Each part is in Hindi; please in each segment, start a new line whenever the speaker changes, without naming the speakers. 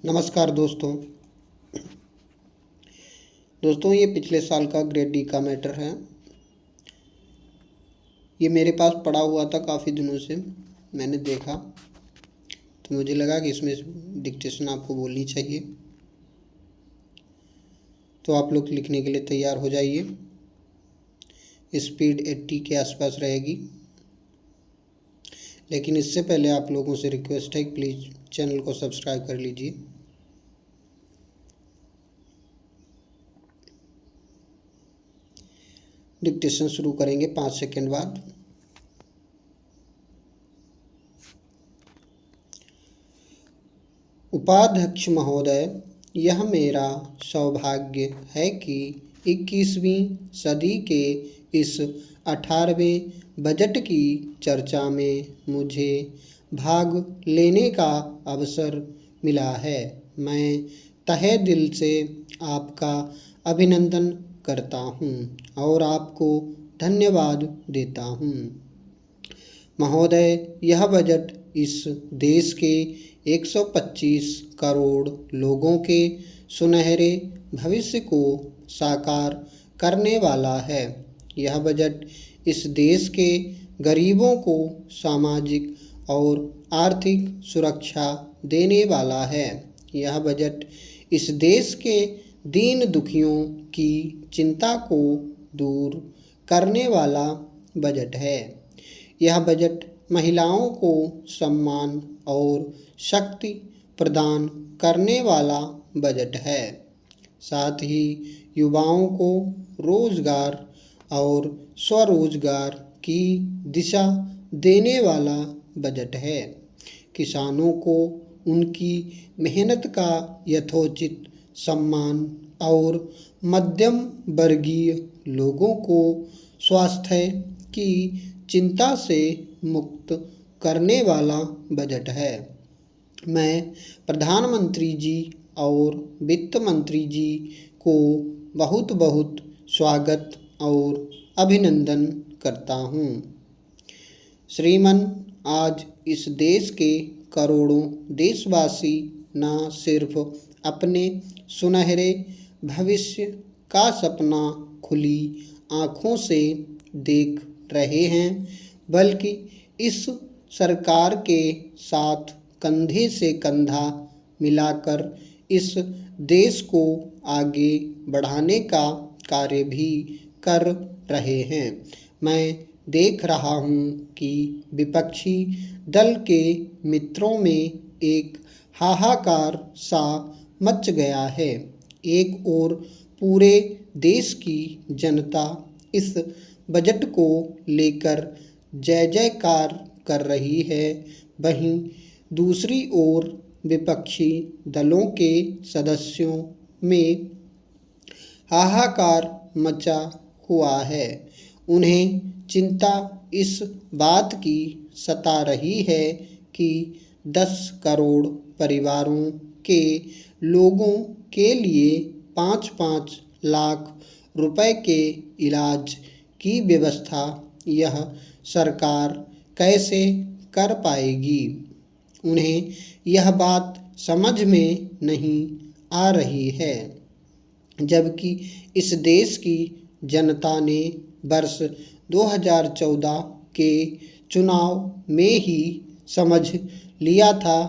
नमस्कार दोस्तों। ये पिछले साल का ग्रेड डी का मैटर है। ये मेरे पास पड़ा हुआ था काफ़ी दिनों से, मैंने देखा तो मुझे लगा कि इसमें डिक्टेशन आपको बोलनी चाहिए। तो आप लोग लिखने के लिए तैयार हो जाइए। स्पीड 80 के आसपास रहेगी। लेकिन इससे पहले आप लोगों से रिक्वेस्ट है कि प्लीज़ चैनल को सब्सक्राइब कर लीजिए। डिक्टेशन शुरू करेंगे 5 सेकंड बाद। उपाध्यक्ष महोदय, यह मेरा सौभाग्य है कि 21वीं सदी के इस 18वें बजट की चर्चा में मुझे भाग लेने का अवसर मिला है। मैं तहे दिल से आपका अभिनंदन करता हूँ और आपको धन्यवाद देता हूँ। महोदय, यह बजट इस देश के 125 करोड़ लोगों के सुनहरे भविष्य को साकार करने वाला है। यह बजट इस देश के गरीबों को सामाजिक और आर्थिक सुरक्षा देने वाला है। यह बजट इस देश के दीन दुखियों की चिंता को दूर करने वाला बजट है। यह बजट महिलाओं को सम्मान और शक्ति प्रदान करने वाला बजट है। साथ ही युवाओं को रोजगार और स्वरोजगार की दिशा देने वाला बजट है। किसानों को उनकी मेहनत का यथोचित सम्मान और मध्यम वर्गीय लोगों को स्वास्थ्य की चिंता से मुक्त करने वाला बजट है। मैं प्रधानमंत्री जी और वित्त मंत्री जी को बहुत बहुत स्वागत और अभिनंदन करता हूँ। श्रीमान, आज इस देश के करोड़ों देशवासी न सिर्फ अपने सुनहरे भविष्य का सपना खुली आँखों से देख रहे हैं, बल्कि इस सरकार के साथ कंधे से कंधा मिलाकर इस देश को आगे बढ़ाने का कार्य भी कर रहे हैं। मैं देख रहा हूँ कि विपक्षी दल के मित्रों में एक हाहाकार सा मच गया है। एक ओर पूरे देश की जनता इस बजट को लेकर जय जयकार कर रही है, वहीं दूसरी ओर विपक्षी दलों के सदस्यों में हाहाकार मचा हुआ है। उन्हें चिंता इस बात की सता रही है कि 10 करोड़ परिवारों के लोगों के लिए 5-5 लाख रुपए के इलाज की व्यवस्था यह सरकार कैसे कर पाएगी। उन्हें यह बात समझ में नहीं आ रही है, जबकि इस देश की जनता ने वर्ष 2014 के चुनाव में ही समझ लिया था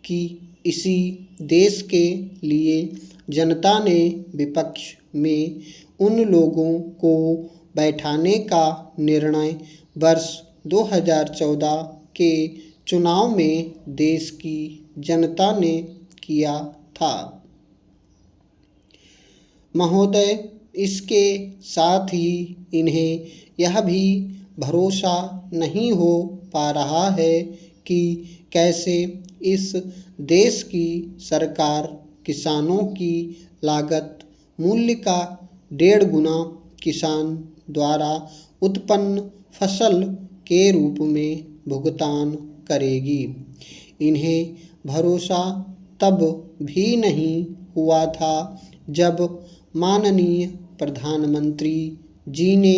कि इसी देश के लिए जनता ने विपक्ष में उन लोगों को बैठाने का निर्णय वर्ष 2014 के चुनाव में देश की जनता ने किया था। महोदय, इसके साथ ही इन्हें यह भी भरोसा नहीं हो पा रहा है कि कैसे इस देश की सरकार किसानों की लागत मूल्य का 1.5 गुना किसान द्वारा उत्पन्न फसल के रूप में भुगतान करेगी। इन्हें भरोसा तब भी नहीं हुआ था जब माननीय प्रधानमंत्री जी ने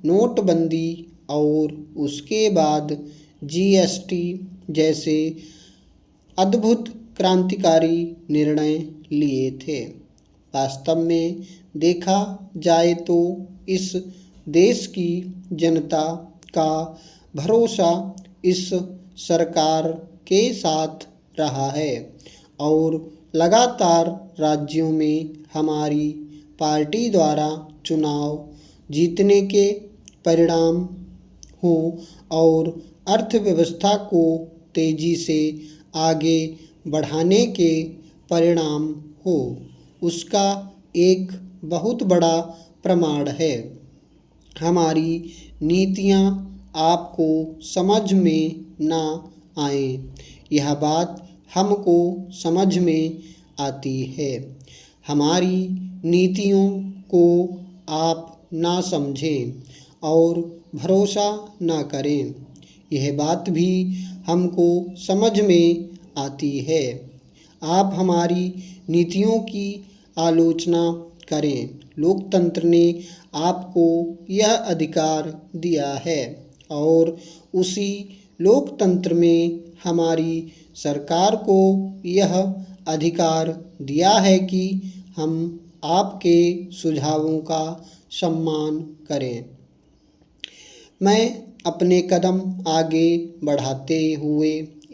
नोटबंदी और उसके बाद जीएसटी जैसे अद्भुत क्रांतिकारी निर्णय लिए थे। वास्तव में देखा जाए तो इस देश की जनता का भरोसा इस सरकार के साथ रहा है और लगातार राज्यों में हमारी पार्टी द्वारा चुनाव जीतने के परिणाम हों और अर्थव्यवस्था को तेजी से आगे बढ़ाने के परिणाम हो, उसका एक बहुत बड़ा प्रमाण है। हमारी नीतियाँ आपको समझ में ना आए, यह बात हमको समझ में आती है। हमारी नीतियों को आप ना समझें और भरोसा ना करें, यह बात भी हमको समझ में आती है। आप हमारी नीतियों की आलोचना करें। लोकतंत्र ने आपको यह अधिकार दिया है और उसी लोकतंत्र में हमारी सरकार को यह अधिकार दिया है कि हम आपके सुझावों का सम्मान करें। मैं अपने कदम आगे बढ़ाते हुए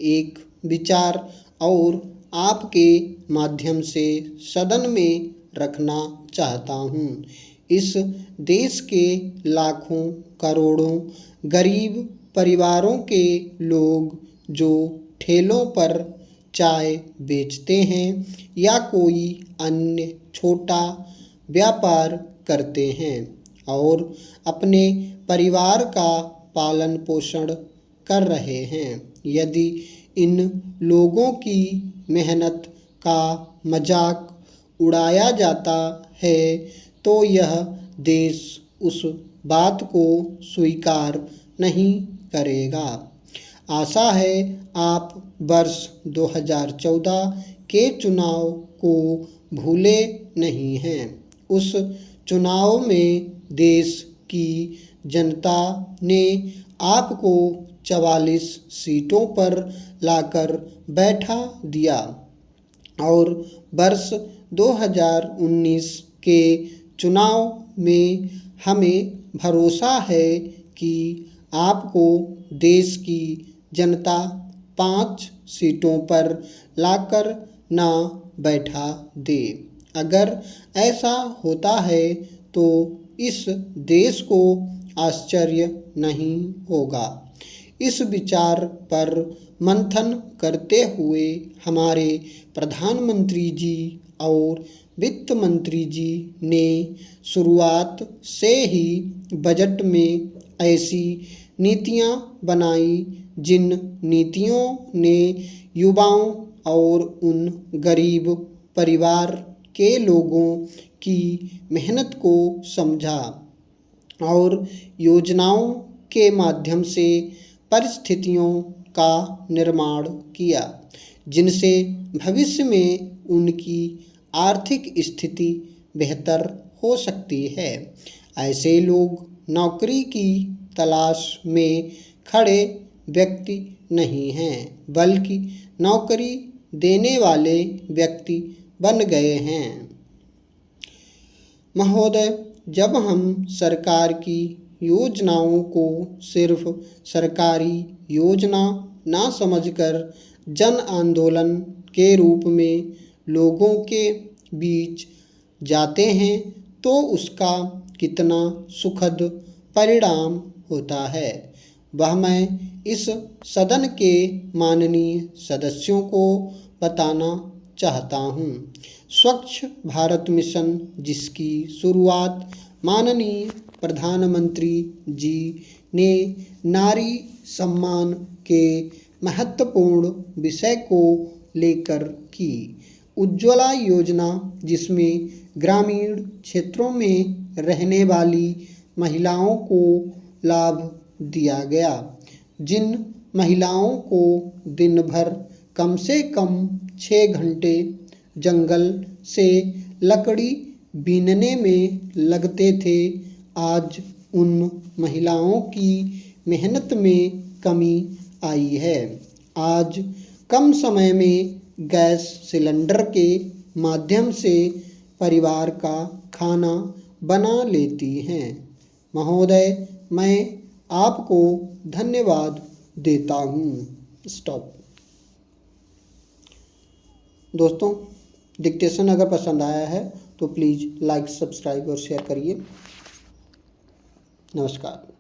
एक विचार और आपके माध्यम से सदन में रखना चाहता हूँ। इस देश के लाखों करोड़ों गरीब परिवारों के लोग जो ठेलों पर चाय बेचते हैं या कोई अन्य छोटा व्यापार करते हैं और अपने परिवार का पालन पोषण कर रहे हैं, यदि इन लोगों की मेहनत का मजाक उड़ाया जाता है तो यह देश उस बात को स्वीकार नहीं करेगा। आशा है आप वर्ष 2014 के चुनाव को भूले नहीं हैं। उस चुनाव में देश की जनता ने आपको 44 सीटों पर लाकर बैठा दिया और वर्ष 2019 के चुनाव में हमें भरोसा है कि आपको देश की जनता 5 सीटों पर लाकर ना बैठा दे। अगर ऐसा होता है तो इस देश को आश्चर्य नहीं होगा। इस विचार पर मंथन करते हुए हमारे प्रधानमंत्री जी और वित्त मंत्री जी ने शुरुआत से ही बजट में ऐसी नीतियां बनाई जिन नीतियों ने युवाओं और उन गरीब परिवार के लोगों की मेहनत को समझा और योजनाओं के माध्यम से परिस्थितियों का निर्माण किया जिनसे भविष्य में उनकी आर्थिक स्थिति बेहतर हो सकती है। ऐसे लोग नौकरी की तलाश में खड़े व्यक्ति नहीं हैं, बल्कि नौकरी देने वाले व्यक्ति बन गए हैं। महोदय, जब हम सरकार की योजनाओं को सिर्फ सरकारी योजना ना समझकर जन आंदोलन के रूप में लोगों के बीच जाते हैं तो उसका कितना सुखद परिणाम होता है, वह मैं इस सदन के माननीय सदस्यों को बताना चाहता हूँ। स्वच्छ भारत मिशन, जिसकी शुरुआत माननीय प्रधानमंत्री जी ने नारी सम्मान के महत्वपूर्ण विषय को लेकर की। उज्ज्वला योजना, जिसमें ग्रामीण क्षेत्रों में रहने वाली महिलाओं को लाभ दिया गया। जिन महिलाओं को दिन भर कम से कम 6 घंटे जंगल से लकड़ी बीनने में लगते थे, आज उन महिलाओं की मेहनत में कमी आई है। आज कम समय में गैस सिलेंडर के माध्यम से परिवार का खाना बना लेती हैं। महोदय, मैं आपको धन्यवाद देता हूँ। स्टॉप। दोस्तों, डिक्टेशन अगर पसंद आया है तो प्लीज़ लाइक, सब्सक्राइब और शेयर करिए। नमस्कार।